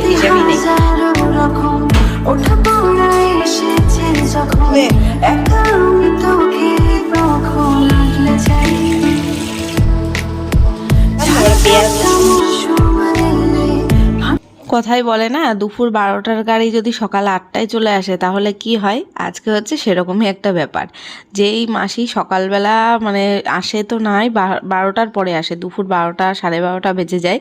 হিসাবই নেই। পেঁয়াজ কথাই বলে না, দুপুর 12টার গাড়ি যদি সকাল 8টায় চলে আসে তাহলে কি হয়, আজকে হচ্ছে সেরকমই একটা ব্যাপার। যেই মাসি সকালবেলা মানে আসে তো নাই, 12টার পরে আসে, দুপুর 12টা 12:30 বেজে যায়,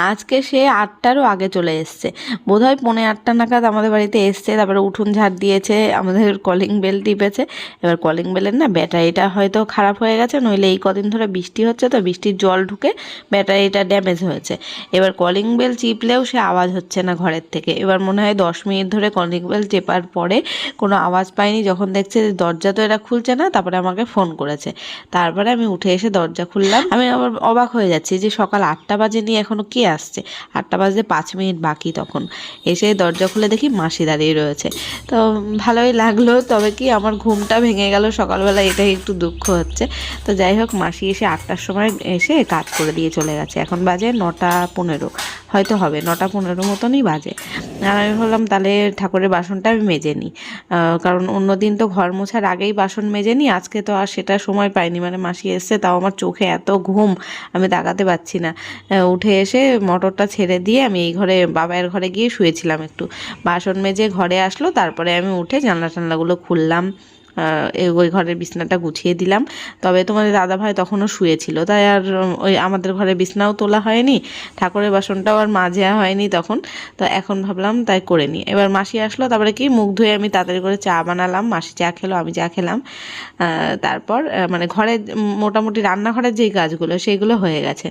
আজকে সে 8টারও আগে চলে এসছে। বোধহয় 7:45 নাগাদ আমাদের বাড়িতে এসছে, তারপরে উঠোন ঝাড় দিয়েছে, আমাদের কলিং বেল টিপেছে। এবার কলিং বেলের না ব্যাটারিটা হয়তো খারাপ হয়ে গেছে, নইলে এই কদিন ধরে বৃষ্টি হচ্ছে তো, বৃষ্টির জল ঢুকে ব্যাটারিটা ড্যামেজ হয়েছে। এবার কলিং বেল চিপলেও সে আওয়াজ হচ্ছে না ঘরের থেকে। এবার মনে হয় 10 মিনিট ধরে কলিং বেল চেপার পরে কোনো আওয়াজ পাইনি, যখন দেখছে যে দরজা তো এরা খুলছে না, তারপরে আমাকে ফোন করেছে। তারপরে আমি উঠে এসে দরজা খুললাম। আমি আবার অবাক হয়ে যাচ্ছি যে সকাল 8টা বাজেনি, এখনো কে আসছে? 8টা বাজতে 5 মিনিট বাকি। তখন এসে দরজা খুলে দেখি মাসি দাঁড়িয়ে রয়েছে। তো ভালোই লাগলো, তবে কি আমার ঘুমটা ভেঙে গেল সকালবেলা, এটাই একটু দুঃখ হচ্ছে। তো যাই হোক, মাসি এসে 8টার সময় এসে কাজ করে দিয়ে চলে গেছে। এখন বাজে 9:15 হয়তো হবে, 9:15 মতনই বাজে। আর আমি ভাবলাম তাহলে ঠাকুরের বাসনটা আমি মেজে নিই, কারণ অন্যদিন তো ঘর মোছার আগেই বাসন মেজে নিই, আজকে তো আর সেটা সময় পাইনি। মানে মাসি এসছে, তাও আমার চোখে এত ঘুম, আমি তাকাতে পারছি না। উঠে এসে মোটরটা ছেড়ে দিয়ে আমি এই ঘরে, বাবার ঘরে গিয়ে শুয়েছিলাম একটু। বাসন মেজে ঘরে আসলো, তারপরে আমি উঠে জানলা টানলাগুলো খুললাম, ওই ঘরের বিছনাটা গুছিয়ে দিলাম। তবে তোমাদের দাদাভাই তখনও শুয়েছিল, তাই আর ওই আমাদের ঘরে বিছনাও তোলা হয়নি, ঠাকুরের বাসনটাও আর মাজা হয়নি তখন। তো এখন ভাবলাম তাই করে নিই। এবার মাসি আসলো, তারপরে কি মুখ ধুয়ে আমি তাড়াতাড়ি করে চা বানালাম, মাসি চা খেলো, আমি চা খেলাম। তারপর মানে ঘরে মোটামুটি রান্নাঘরের যেই কাজগুলো সেইগুলো হয়ে গেছে।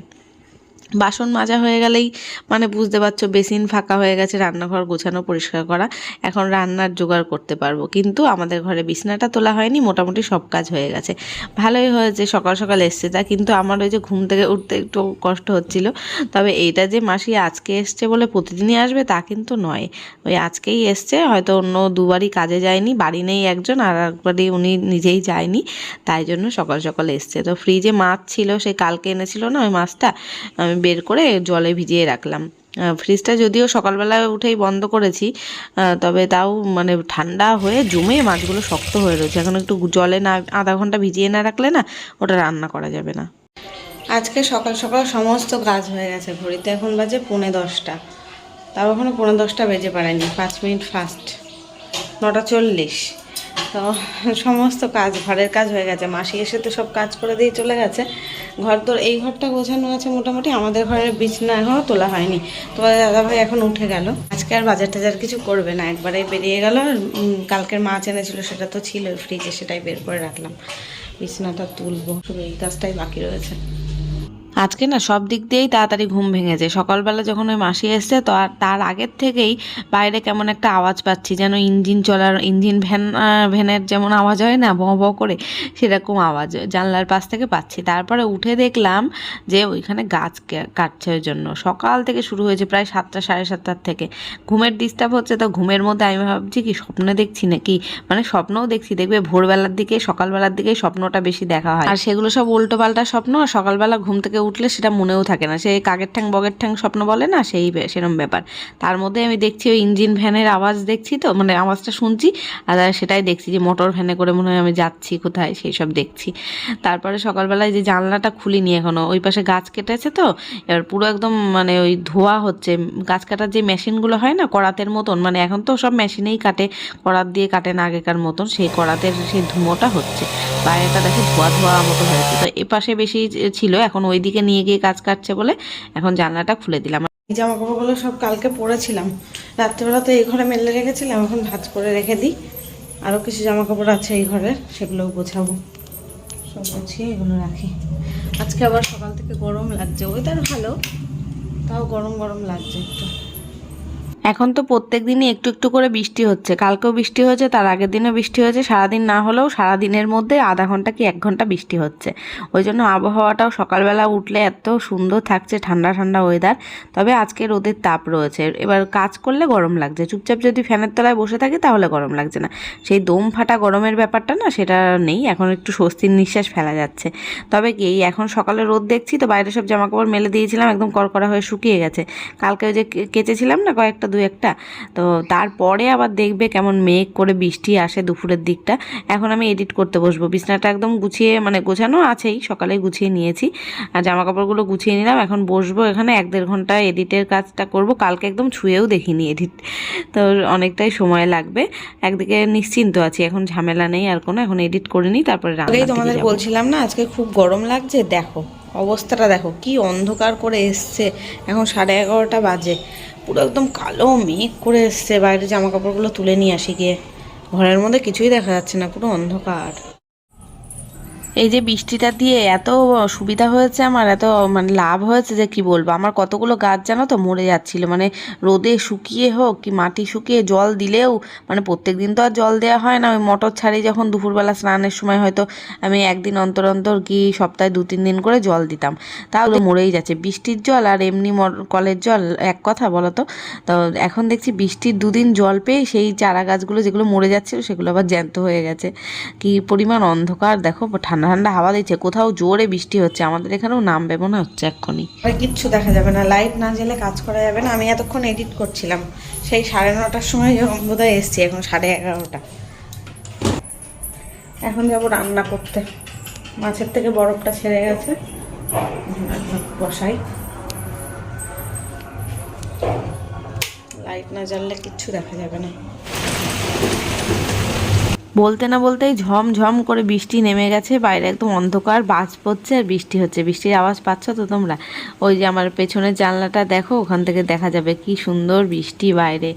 বাসন মাজা হয়ে গেলেই মানে বুঝতে পারছো বেসিন ফাঁকা হয়ে গেছে, রান্নাঘর গোছানো পরিষ্কার করা, এখন রান্নার জোগাড় করতে পারবো। কিন্তু আমাদের ঘরে বিছনাটা তোলা হয়নি, মোটামুটি সব কাজ হয়ে গেছে। ভালোই হয়েছে সকাল সকাল এসছে তা, কিন্তু আমার ওই যে ঘুম থেকে উঠতে একটু কষ্ট হচ্ছিল। তবে এইটা যে মাসি আজকে এসছে বলে প্রতিদিনই আসবে তা কিন্তু নয়, ওই আজকেই এসছে, হয়তো অন্য দুবারই কাজে যায়নি, বাড়ি নেই একজন, আর একবারই উনি নিজেই যায়নি, তাই জন্য সকাল সকাল এসছে। তো ফ্রিজে মাছ ছিল, সে কালকে এনেছিল না ওই মাছটা, আমি বের করে জলে ভিজিয়ে রাখলাম। ফ্রিজটা যদিও সকালবেলা উঠেই বন্ধ করেছি, তবে তাও মানে ঠান্ডা হয়ে জমে মাছগুলো শক্ত হয়ে রয়েছে। এখন একটু জলে না আধা ঘন্টা ভিজিয়ে না রাখলে না ওটা রান্না করা যাবে না। আজকে সকাল সকাল সমস্ত কাজ হয়ে গেছে, ঘড়িতে এখন বাজে 9:45, তাও এখনও 9:45 বেজে পারেনি, 5 মিনিট ফাস্ট, 9:40। তো সমস্ত কাজ, ঘরের কাজ হয়ে গেছে। মাসি এসে তো সব কাজ করে দিয়ে চলে গেছে। ঘর তোর এই ঘরটা গোছানো আছে মোটামুটি, আমাদের ঘরের বিছনা এখনও তোলা হয়নি। তোমাদের দাদাভাই এখন উঠে গেল, আজকে আর বাজার টাজার কিছু করবে না, একবারেই বেরিয়ে গেল। কালকের মাছ এনেছিল সেটা তো ছিল ফ্রিজে, সেটাই বের করে রাখলাম। বিছনাটা তুলবো, শুধু এই কাজটাই বাকি রয়েছে। আজকে না সব দিক দিয়েই তাড়াতাড়ি ঘুম ভেঙেছে। সকালবেলা যখন ওই মাসি এসছে, তো আর তার আগের থেকেই বাইরে কেমন একটা আওয়াজ পাচ্ছি, যেন ইঞ্জিন চলার, ইঞ্জিন ভ্যানের যেমন আওয়াজ হয় না ভ ভ করে, সেরকম আওয়াজ জানলার পাশ থেকে পাচ্ছি। তারপরে উঠে দেখলাম যে ওইখানে গাছ কাটছে, ওই জন্য সকাল থেকে শুরু হয়েছে, প্রায় 7টা 7:30 থেকে। ঘুমের ডিস্টার্ব হচ্ছে, তো ঘুমের মধ্যে আমি ভাবছি কি স্বপ্নে দেখছি নাকি, মানে স্বপ্নও দেখছি, দেখবে ভোরবেলার দিকে সকালবেলার দিকেই স্বপ্নটা বেশি দেখা হয়, আর সেগুলো সব উল্টো পাল্টা স্বপ্ন, আর সকালবেলা ঘুম থেকে উঠলে সেটা মনেও থাকে না, সেই কাকের ঠ্যাং বগের ঠ্যাং স্বপ্ন বলে না, সেই সেরকম ব্যাপার। তার মধ্যে আমি দেখছি ওই ইঞ্জিন ভ্যানের আওয়াজ দেখছি, তো মানে আওয়াজটা শুনছি, আর সেটাই দেখছি যে মোটর ভ্যানে করে মনে হয় আমি যাচ্ছি কোথায়, সেই সব দেখছি। তারপরে সকালবেলায় যে জানলাটা খুলিনি এখনো, ওই পাশে গাছ কেটেছে তো, এবার পুরো একদম মানে ওই ধোয়া হচ্ছে। গাছ কাটার যে মেশিনগুলো হয় না করাতের মতন, মানে এখন তো সব মেশিনেই কাটে, করাত দিয়ে কাটে না আগেকার মতন, সেই করাতের সেই ধুমোটা হচ্ছে, বাইরেটা দেখে ধোয়া ধোয়া মতো হয়েছে। তো এ পাশে বেশি ছিল, এখন ওই দিকে নিয়ে গিয়ে কাজ কাটছে বলে এখন জানলাটা খুলে দিলাম। এই জামা কাপড়গুলো সব কালকে পরেছিলাম, রাত্রেবেলা তো এই ঘরে মেলে রেখেছিলাম, এখন ভাঁজ করে রেখে দিই। আরও কিছু জামা কাপড় আছে এই ঘরের, সেগুলোও গোছাবো, সব গুছিয়ে এগুলো রাখি। আজকে আবার সকাল থেকে গরম লাগছে, ওয়েদার ভালো, তাও গরম গরম লাগছে একটু। এখন তো প্রত্যেক দিনই একটু একটু করে বৃষ্টি হচ্ছে, কালকেও বৃষ্টি হয়েছে, তার আগের দিনও বৃষ্টি হয়েছে, সারাদিন না হলেও সারাদিনের মধ্যে আধা ঘন্টা কি 1 ঘন্টা বৃষ্টি হচ্ছে। ওই জন্য আবহাওয়াটাও সকালবেলা উঠলে এত সুন্দর থাকছে, ঠান্ডা ঠান্ডা ওয়েদার। তবে আজকে রোদের তাপ রয়েছে, এবার কাজ করলে গরম লাগছে, চুপচাপ যদি ফ্যানের তলায় বসে থাকি তাহলে গরম লাগছে না। সেই দম ফাটা গরমের ব্যাপারটা না, সেটা নেই, এখন একটু স্বস্তির নিঃশ্বাস ফেলা যাচ্ছে। তবে কি এখন সকালে রোদ দেখছি তো, বাইরে সব জামাকাপড় মেলে দিয়েছিলাম, একদম কড়কড়া হয়ে শুকিয়ে গেছে। কালকে ওই যে কেচেছিলাম না কয়েকটা, দু একটা, তো তারপরে আবার দেখবে কেমন মেঘ করে বৃষ্টি আসে দুপুরের দিকটা। এখন আমি এডিট করতে বসবো, বিছনাটা একদম গুছিয়ে মানে গোছানো আছেই, সকালে গুছিয়ে নিয়েছি, আর জামা কাপড়গুলো গুছিয়ে নিলাম। এখন বসবো এখানে 1-1.5 ঘন্টা এডিটের কাজটা করব। কালকে একদম ছুঁয়েও দেখিনি এডিট, তো অনেকটাই সময় লাগবে। একদিকে নিশ্চিন্ত আছি, এখন ঝামেলা নেই আর কোনো, এখন এডিট করে নিই, তারপরে রান্না। তোমাদের বলছিলাম না আজকে খুব গরম লাগছে, দেখো অবস্থাটা দেখো কি অন্ধকার করে এসছে। এখন 11:30 বাজে, পুরো একদম কালো মেঘ করে এসছে। বাইরে জামা কাপড়গুলো তুলে নিয়ে আসি গিয়ে, ঘরের মধ্যে কিছুই দেখা যাচ্ছে না, পুরো অন্ধকার। এই যে বৃষ্টিটা দিয়ে এত সুবিধা হয়েছে আমার, এত মানে লাভ হয়েছে যে কি বলবো। আমার কতগুলো গাছ জানো তো মরে যাচ্ছিল, মানে রোদে শুকিয়ে হোক কি মাটি শুকিয়ে জল দিলেও, মানে প্রত্যেক দিন তো আর জল দেওয়া হয় না, ওই মোটর ছাড়ি যখন দুপুরবেলা স্নানের সময় হয়তো আমি একদিন অন্তর অন্তর কি সপ্তাহে 2-3 দিন করে জল দিতাম, তাহলে মরেই যাচ্ছে। বৃষ্টির জল আর এমনি কলের জল এক কথা বলো তো। তো এখন দেখছি বৃষ্টির 2 দিন জল পেয়ে সেই চারা গাছগুলো যেগুলো মরে যাচ্ছিল সেগুলো আবার জ্যান্ত হয়ে গেছে। কি পরিমাণ অন্ধকার দেখো, ঠান্ডা ঠান্ডা হাওয়া দিচ্ছে, কোথাও জোরে বৃষ্টি হচ্ছে, আমাদের এখানেও নামবে মনে হচ্ছে এক্ষুনি। কিচ্ছু দেখা যাবে না, লাইট না জ্বেলে কাজ করা যাবে না। আমি এতক্ষণ এডিট করছিলাম, সেই 9:30টার সময় বোধহয় এসছি, এখন 11:30। এখন যাবো রান্না করতে, মাছের থেকে বরফটা ছেড়ে গেছে, বসাই। লাইট না জ্বাললে কিচ্ছু দেখা যাবে না। বলতে না বলতেই ঝমঝম করে বৃষ্টি নেমে গেছে, বাইরে একদম অন্ধকার, বাজ পড়ছে আর বৃষ্টি হচ্ছে। বৃষ্টির আওয়াজ পাচ্ছ তো তোমরা? ওই যে আমার পেছনের জানলাটা দেখো, ওখান থেকে দেখা যাবে কি সুন্দর বৃষ্টি বাইরে।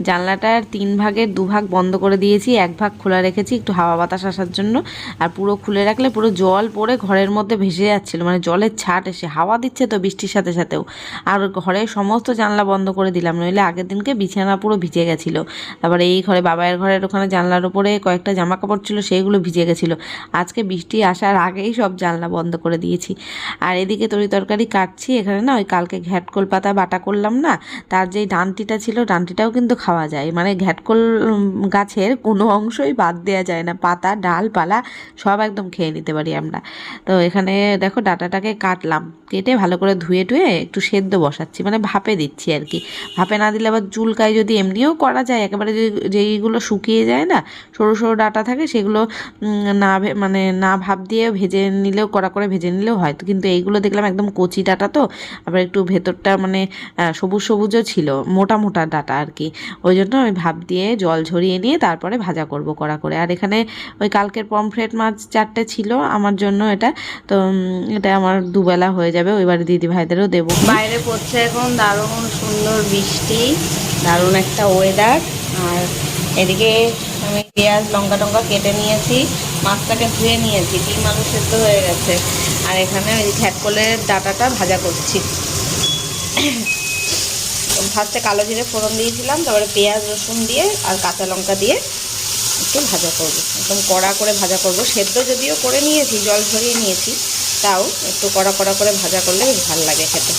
জানলাটার 3 ভাগের 2 ভাগ বন্ধ করে দিয়েছি, 1 ভাগ খোলা রেখেছি একটু হাওয়া বাতাস আসার জন্য। আর পুরো খুলে রাখলে পুরো জল পড়ে ঘরের মধ্যে ভেসে যাচ্ছিল, মানে জলের ছাট এসে হাওয়া দিচ্ছে তো বৃষ্টির সাথে সাথেও। আর ঘরের সমস্ত জানলা বন্ধ করে দিলাম, নইলে আগের দিনকে বিছানা পুরো ভিজে গেছিলো। তারপরে এই ঘরে বাবাইয়ের ঘরের ওখানে জানলার উপরে কয়েকটা জামা কাপড় ছিল, সেইগুলো ভিজে গেছিলো। আজকে বৃষ্টি আসার আগেই সব জানলা বন্ধ করে দিয়েছি। আর এদিকে তরি তরকারি কাটছি, এখানে না ওই কালকে ঘ্যাটকোল পাতা বাটা করলাম না, তার যেই ডান্টিটা ছিল, ডান্টিটাও কিন্তু খাওয়া যায়, মানে ঘ্যাটকোল গাছের কোনো অংশই বাদ দেওয়া যায় না, পাতা ডালপালা সব একদম খেয়ে নিতে পারি আমরা। তো এখানে দেখো ডাটাটাকে কাটলাম, কেটে ভালো করে ধুয়ে টুয়ে একটু সেদ্ধ বসাচ্ছি, মানে ভাপে দিচ্ছি আর কি। ভাপে না দিলে আবার চুলকায়, যদি এমনিও করা যায় একেবারে, যেইগুলো শুকিয়ে যায় না, সরু সরু ডাটা থাকে, সেগুলো না মানে না ভাপ দিয়ে ভেজে নিলেও, কড়া করে ভেজে নিলেও হয়। তো কিন্তু এইগুলো দেখলাম একদম কচি ডাটা, তো আবার একটু ভেতরটা মানে সবুজ সবুজও ছিল, মোটা মোটা ডাটা আর কি। ওই জন্য আমি ভাপ দিয়ে জল ঝরিয়ে নিয়ে তারপরে ভাজা করব কড়া করে। আর এখানে ওই কালকের পমফ্রেট মাছ 4টে ছিল আমার জন্য, এটা তো এটা আমার দুবেলা হয়ে যাবে, ওইবার দিদি ভাইদেরও দেবো। বাইরে পড়ছে এখন দারুণ সুন্দর বৃষ্টি, দারুণ একটা ওয়েদার। আর এদিকে আমি পেঁয়াজ লঙ্কা টঙ্কা কেটে নিয়েছি, মাছটাকে ধুয়ে নিয়েছি, ডিম আলু সেদ্ধ হয়ে গেছে। আর এখানে ওই ঘ্যাটকলের ডাটাটা ভাজা করছি। ফার্স্টে কালো জিরে ফোড়ন দিয়েছিলাম, তারপরে পেঁয়াজ রসুন দিয়ে আর কাঁচা লঙ্কা দিয়ে একটু ভাজা করবো, একদম কড়া করে ভাজা করব। সেদ্ধ যদিও করে নিয়েছি, জল ঝরিয়ে নিয়েছি, তাও একটু কড়া কড়া করে ভাজা করলে বেশ ভালো লাগে খেতে।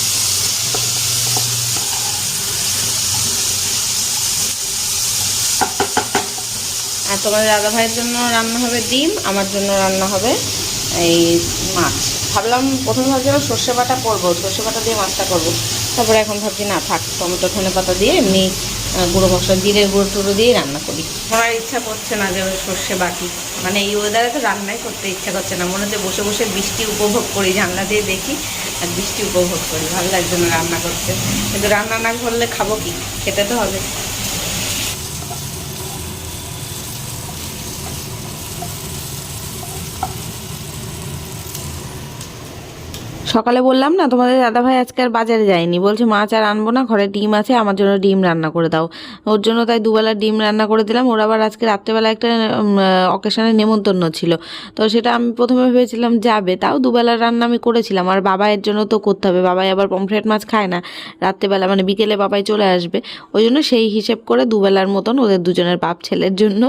আর তোমাদের দাদা ভাইয়ের জন্য রান্না হবে ডিম, আমার জন্য রান্না হবে এই মাছ। ভাবলাম, প্রথমে ভাবছিলাম সর্ষে বাটা করবো, সর্ষে বাটা দিয়ে মাছটা করবো, তারপরে এখন ভাবছি না থাক, টমেটো ধনে পাতা দিয়ে এমনি গুঁড়ো মশলা জিরের গুঁড়ো টুড়ো দিয়েই রান্না করি। আমার ইচ্ছা করছে না যে ওই সর্ষে বাটি, মানে এই ওয়েদারে তো রান্নাই করতে ইচ্ছা করছে না, মনে হচ্ছে বসে বসে বৃষ্টি উপভোগ করি, জানলা দিয়ে দেখি আর বৃষ্টি উপভোগ করি, ভালো লাগছে না রান্না করতে। কিন্তু রান্না না করলে খাবো কি, খেতে তো হবে। সকালে বললাম না তোমাদের দাদাভাই আজকে আর বাজারে যায়নি, বলছে মাছ আর আনবো না, ঘরে ডিম আছে, আমার জন্য ডিম রান্না করে দাও। ওর জন্য তাই দুবেলা ডিম রান্না করে দিলাম। ওর আবার আজকে রাত্রেবেলা একটা অকেশনে নেমন্তন্ন ছিল, তো সেটা আমি প্রথমে ভেবেছিলাম যাবে, তাও দুবেলার রান্না আমি করেছিলাম। আর বাবাইয়ের জন্য তো করতে হবে, বাবাই আবার পমফ্রেট মাছ খায় না রাত্রেবেলা, মানে বিকেলে বাবাই চলে আসবে, ওই জন্য সেই হিসেব করে দুবেলার মতন ওদের দুজনের বাপ ছেলের জন্য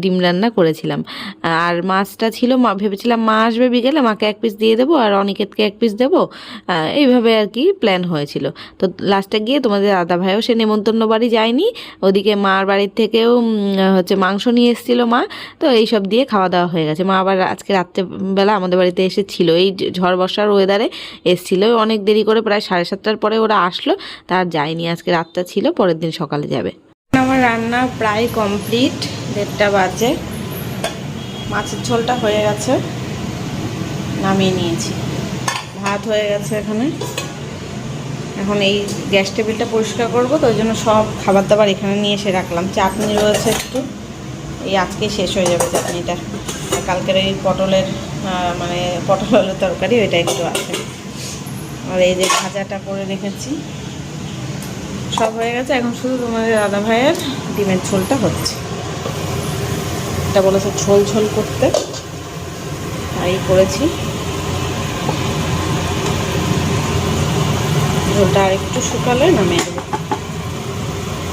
ডিম রান্না করেছিলাম। আর মাছটা ছিল, মা ভেবেছিলাম মা আসবে বিকেলে, মাকে এক পিস দিয়ে দেবো আর অনিকেতকে এক পিস দেবো, এইভাবে আর কি প্ল্যান হয়েছিল। তো লাস্টে গিয়ে তোমাদের দাদা ভাইও সে নেমন্তন্ন বাড়ি যায়নি, ওদিকে মার বাড়ির থেকেও হচ্ছে মাংস নিয়ে এসেছিলো মা, তো এইসব দিয়ে খাওয়া দাওয়া হয়ে গেছে। মা আবার আজকে রাত্রেবেলা আমাদের বাড়িতে এসেছিল, এই ঝড় বর্ষার ওয়েদারে এসেছিলো, অনেক দেরি করে প্রায় 7:30টার পরে ওরা আসলো, তার যায়নি, আজকে রাতটা ছিল, পরের দিন সকালে যাবে। আমার রান্না প্রায় কমপ্লিট, 1:30 বাজে। মাছের ঝোলটা হয়ে গেছে, নামিয়ে নিয়েছি। ভাত হয়ে গেছে এখানে, এখন এই গ্যাস টেবিলটা পরিষ্কার করবো, তো ওই জন্য সব খাবার দাবার এখানে নিয়ে এসে রাখলাম। চাটনি রয়েছে একটু, এই আজকে শেষ হয়ে যাবে চাটনিটা। আর কালকের এই পটলের মানে পটল আলুর তরকারি, ওইটা একটু আছে। আর এই যে ভাজাটা করে রেখেছি, সব হয়ে গেছে। এখন শুধু তোমাদের দাদা ভাইয়ের ডিমের ঝোলটা হচ্ছে, এটা বলেছে ঝোল ঝোল করতে, তাই করেছি। ঝোলটা আর একটু শুকালে নামিয়ে দেবো।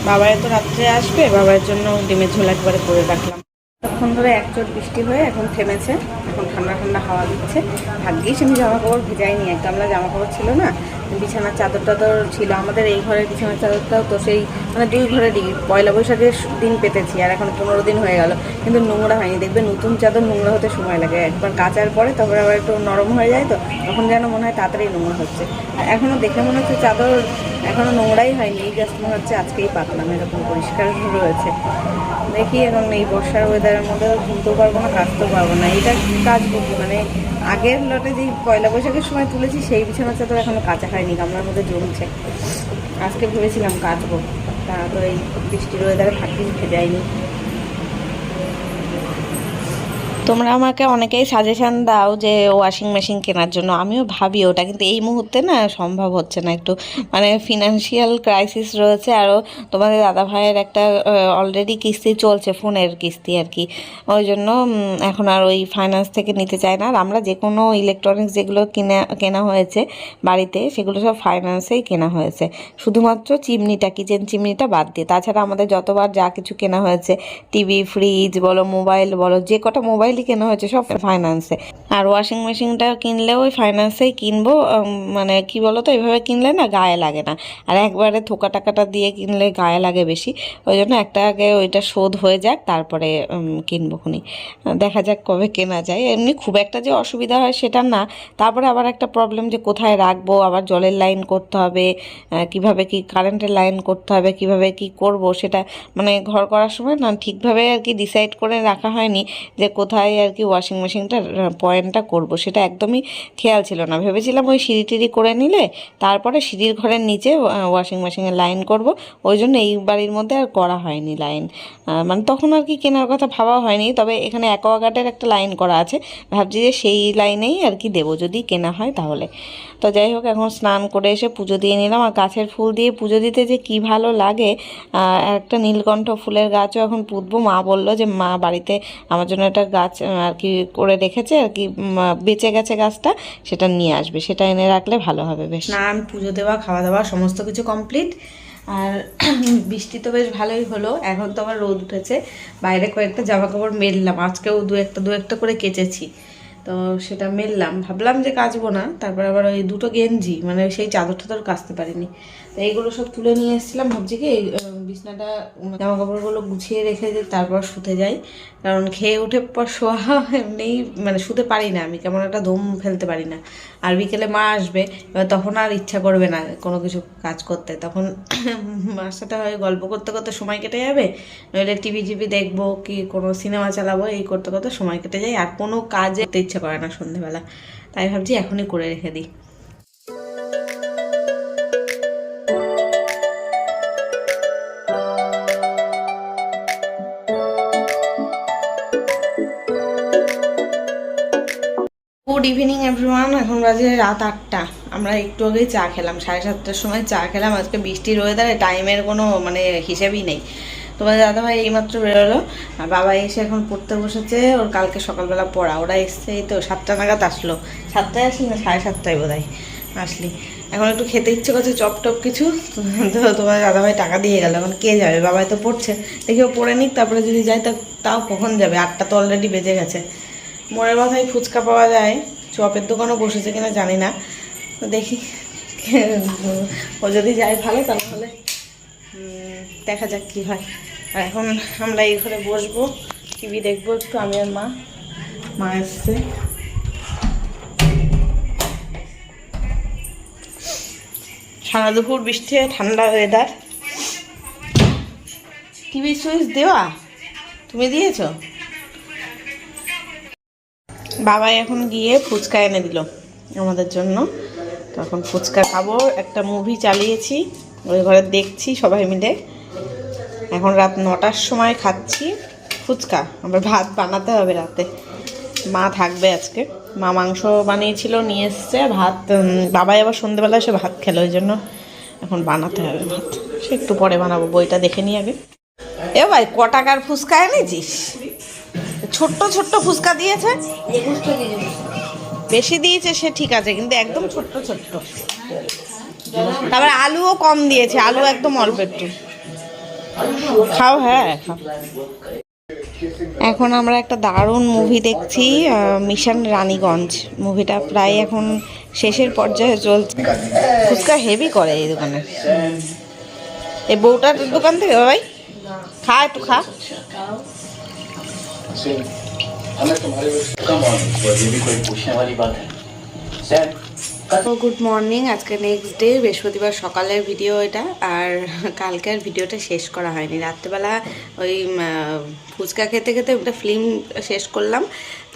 বাবাই তো রাত্রে আসবে, বাবার জন্য ডিমের ঝোল একবারে করে রাখলাম। তখন ধরে একচোট বৃষ্টি হয়ে এখন থেমেছে, এখন ঠান্ডা ঠান্ডা হাওয়া দিচ্ছে। ভাগ্যিস আমি জামা কাপড় ভিজাইনি, এক গামলা জামা কাপড় ছিল না, বিছানার চাদর টাদর ছিল আমাদের, এই ঘরের বিছানার চাদরটাও তো সেই মানে 2 ঘরেরই পয়লা বৈশাখের দিন পেতেছি, আর এখন 15 দিন হয়ে গেল, কিন্তু নোংরা হয়নি। দেখবে নতুন চাদর নোংরা হতে সময় লাগে, একবার কাচার পরে তারপরে আবার একটু নরম হয়ে যায়, তো তখন যেন মনে হয় তাড়াতাড়ি নোংরা হচ্ছে। আর এখনও দেখে মনে হচ্ছে চাদর এখনও নোংরাই হয়নি, এই জাস্ট মনে হচ্ছে আজকেই পাতলাম, এরকম পরিষ্কার রয়েছে। দেখি এখন এই বর্ষার ওয়েদারের মধ্যে ঘুমতেও পারবো না, কাচতেও পারবো না, এটা কাজ করবো। মানে আগের লটে যেই পয়লা বৈশাখের সময় তুলেছি সেই বিছানার চাদর এখনো কাচা হয়নি, গামলার মধ্যে জমছে। আজকে ভেবেছিলাম কাচবো, তা তো এই বৃষ্টির ওয়েদারে ভাগ্যিস ভেজাইনি। তোমরা আমাকে অনেকেই সাজেশান দাও যে ওয়াশিং মেশিন কেনার জন্য, আমিও ভাবি ওটা, কিন্তু এই মুহূর্তে না সম্ভব হচ্ছে না, একটু মানে ফিনান্সিয়াল ক্রাইসিস রয়েছে। আরও তোমাদের দাদা ভাইয়ের একটা অলরেডি কিস্তি চলছে, ফোনের কিস্তি আর কি, ওই জন্য এখন আর ওই ফাইন্যান্স থেকে নিতে চায় না। আর আমরা যে কোনো ইলেকট্রনিক্স যেগুলো কেনা হয়েছে বাড়িতে, সেগুলো সব ফাইন্যান্সেই কেনা হয়েছে, শুধুমাত্র চিমনিটা, কিচেন চিমনিটা বাদ দিয়ে। তাছাড়া আমাদের যতবার যা কিছু কেনা হয়েছে, টিভি, ফ্রিজ বলো, মোবাইল বলো, যে কটা মোবাইলই কেনা হয়েছে সব ফাইন্যান্সে। আর ওয়াশিং মেশিনটা কিনলেও ওই ফাইন্যান্সেই কিনবো, মানে কি বলো তো, এইভাবে কিনলে না গায়ে লাগে না, আর একবারে থোকা টাকাটা দিয়ে কিনলে গায়ে লাগে বেশি। ওই জন্য একটা আগে ওইটা শোধ হয়ে যাক, তারপরে কিনবো খুনি, দেখা যাক কবে কেনা যায়। এমনি খুব একটা যে অসুবিধা হয় সেটা না, তারপরে আবার একটা প্রবলেম যে কোথায় রাখবো, আবার জলের লাইন করতে হবে, কিভাবে কি কারেন্টের লাইন করতে হবে, কিভাবে কি করব, সেটা মানে ঘর করার সময় না ঠিকভাবে আর কি ডিসাইড করে রাখা হয়নি যে কোথায় আর কি ওয়াশিং মেশিনটা পয়েন্টটা করব, সেটা একদমই খেয়াল ছিল না। ভেবেছিলাম ওই সিঁড়ি টিড়ি করে নিলে তারপরে সিঁড়ির ঘরের নিচে ওয়াশিং মেশিনের লাইন করব, ওই জন্য এই বাড়ির মধ্যে আর করা হয়নি লাইন, মানে তখন আর কি কেনার কথা ভাবা হয়নি। তবে এখানে অ্যাকোয়াগার্ডের একটা লাইন করা আছে, ভাবছি যে সেই লাইনেই আর কি দেবো যদি কেনা হয় তাহলে। তো যাই হোক, এখন স্নান করে এসে পুজো দিয়ে নিলাম। আর গাছের ফুল দিয়ে পুজো দিতে যে কি ভালো লাগে, একটা নীলকণ্ঠ ফুলের গাছও এখন পুঁতবো। মা বললো যে মা বাড়িতে আমার জন্য একটা গাছ আর কি করে রেখেছে আর কি, বেঁচে গেছে গাছটা, সেটা নিয়ে আসবে, সেটা এনে রাখলে ভালো হবে। বেশ স্নান, পুজো দেওয়া, খাওয়া দাওয়া সমস্ত কিছু কমপ্লিট। আর বৃষ্টি তো বেশ ভালোই হলো, এখন তো আবার রোদ উঠেছে। বাইরে কয়েকটা জামা কাপড় মেললাম, আজকেও দু একটা করে কেচেছি, তো সেটা মেললাম, ভাবলাম যে কাচবো না, তারপর আবার ওই 2টো গেঞ্জি মানে সেই চাদর টাদর কাচতে পারিনি, তো এইগুলো সব তুলে নিয়ে এসেছিলাম। ভাবছি কি এই বিছনাটা জামা কাপড়গুলো গুছিয়ে রেখে যে তারপর শুতে যাই, কারণ খেয়ে উঠে পর শোয়া এমনিই মানে শুতে পারি না আমি, কেমন একটা দম ফেলতে পারি না। আর বিকেলে মা আসবে, এবার তখন আর ইচ্ছা করবে না কোনো কিছু কাজ করতে, তখন মার সাথে হয় গল্প করতে করতে সময় কেটে যাবে, নইলে টিভি দেখবো কি কোনো সিনেমা চালাবো, এই করতে করতে সময় কেটে যায়, আর কোনো কাজে করতে ইচ্ছা করে না সন্ধেবেলা। তাই ভাবছি এখনই করে রেখে দিই। Good good evening everyone. এখন বাজে রাত 8টা। আমরা একটু আগেই চা খেলাম, 7:30টার সময় চা খেলাম। আজকে বৃষ্টির ওয়েদারে টাইমের কোনো মানে হিসেবই নেই। তোমার দাদাভাই এইমাত্র বেরোলো, আর বাবা এসে এখন পড়তে বসেছে। ওর কালকে সকালবেলা পড়া, ওরা এসছে এই তো 7টা নাগাদ আসলো। 7টায় আসলি না 7:30টায় বোধ হয় আসলি। এখন একটু খেতে ইচ্ছে করছে চপ টপ কিছু, তো তোমার দাদাভাই টাকা দিয়ে গেল। এখন কে যাবে? বাবাই তো পড়ছে, দেখি ও পড়ে নিক, তারপরে যদি যায় তাও কখন যাবে? 8টা তো অলরেডি বেজে গেছে। মোড়ের মাথায় ফুচকা পাওয়া যায়, চপের দোকানও বসেছে কিনা জানি না, তো দেখি ও যদি যায় ভালো, তাহলে দেখা যাক কী হয়। আর এখন আমরা এই ঘরে বসবো, টিভি দেখবো একটু, আমি আর মা এসছে। সারা দুপুর বৃষ্টি, ঠান্ডা ওয়েদার। টিভি সুইচ দেওয়া তুমি দিয়েছো? বাবাই এখন গিয়ে ফুচকা এনে দিল আমাদের জন্য। তখন ফুচকা খাবো, একটা মুভি চালিয়েছি, ওই ঘরে দেখছি সবাই মিলে। এখন রাত 9টার সময় খাচ্ছি ফুচকা। আবার ভাত বানাতে হবে রাতে, মা থাকবে আজকে। মা মাংস বানিয়েছিল, নিয়ে এসছে। ভাত বাবাই আবার সন্ধ্যেবেলায় এসে ভাত খেলো, ওই জন্য এখন বানাতে হবে ভাত। সে একটু পরে বানাবো, বইটা দেখে নিই আগে। এ ভাই, ক টাকার ফুচকা এনেছিস? ছোট্ট ছোট্ট ফুচকা দিয়েছে, বেশি দিয়েছে সে ঠিক আছে, কিন্তু একদম ছোট্ট ছোট্ট। তারপরে আলুও কম দিয়েছে, আলু একদম অল্প একটু। খাও, হ্যাঁ খাও। এখন আমরা একটা দারুণ মুভি দেখছি, মিশন রানীগঞ্জ। মুভিটা প্রায় এখন শেষের পর্যায়ে চলছে। ফুচকা হেভি করে এই দোকানে, এই বউটার দোকান থেকে। ভাই খা, একটু খা। Good morning. আজকে নেক্সট ডে, বৃহস্পতিবার সকালের ভিডিও এটা। আর কালকের ভিডিওটা শেষ করা হয়নি। রাত্রেবেলা ওই ফুচকা খেতে খেতে একটা ফিল্ম শেষ করলাম,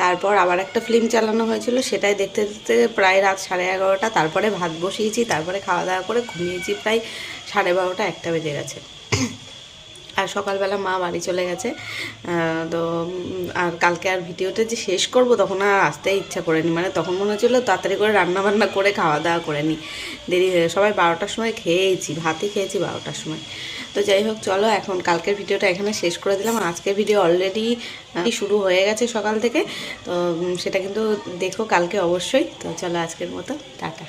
তারপর আবার একটা ফিল্ম চালানো হয়েছিল, সেটাই দেখতে দেখতে প্রায় রাত 11:30। তারপরে ভাত বসিয়েছি, তারপরে খাওয়া দাওয়া করে ঘুমিয়েছি প্রায় 12:30, 1টা বেজে গেছে। আর সকালবেলা মা বাড়ি চলে গেছে। তো আর কালকে আর ভিডিওটা যে শেষ করব, তখন আর আসতে ইচ্ছা করেনি। মানে তখন মনে হচ্ছিলো তাড়াতাড়ি করে রান্না বান্না করে খাওয়া দাওয়া করে নিই, দেরি হয়ে। সবাই 12টার সময় খেয়েছি, ভাতই খেয়েছি 12টার সময়। তো যাই হোক, চলো এখন কালকের ভিডিওটা এখানে শেষ করে দিলাম। আর আজকের ভিডিও অলরেডি শুরু হয়ে গেছে সকাল থেকে, তো সেটা কিন্তু দেখো কালকে অবশ্যই। তো চলো আজকের মতো টাটা।